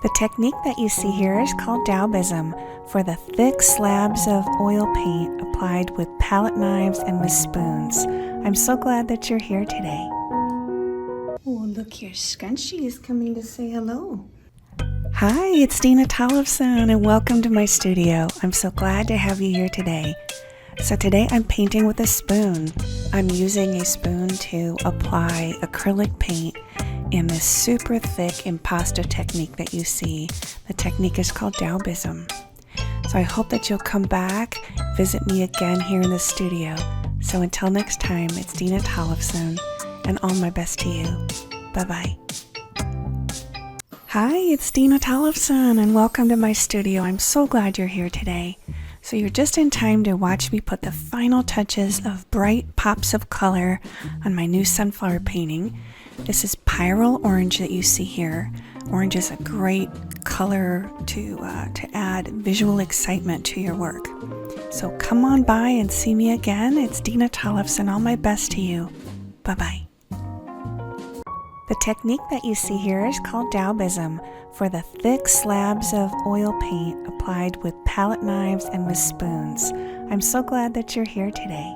The technique that you see here is called Daubism for the thick slabs of oil paint applied with palette knives and with spoons. I'm so glad that you're here today. Oh, look here, Scrunchy is coming to say hello. Hi, it's Dena Tollefson and welcome to my studio. I'm so glad to have you here today. So today I'm painting with a spoon. I'm using a spoon to apply acrylic paint in this super thick impasto technique that you see. The technique is called Daubism. So I hope that you'll come back, visit me again here in the studio. So until next time, it's Dena Tollefson and all my best to you. Bye-bye. Hi, it's Dena Tollefson and welcome to my studio. I'm so glad you're here today. So you're just in time to watch me put the final touches of bright pops of color on my new sunflower painting. This is pyrrole orange that you see here. Orange is a great color to add visual excitement to your work. So come on by and see me again. It's Dena Tollefson. All my best to you. Bye-bye. The technique that you see here is called Daubism for the thick slabs of oil paint applied with palette knives and with spoons. I'm so glad that you're here today.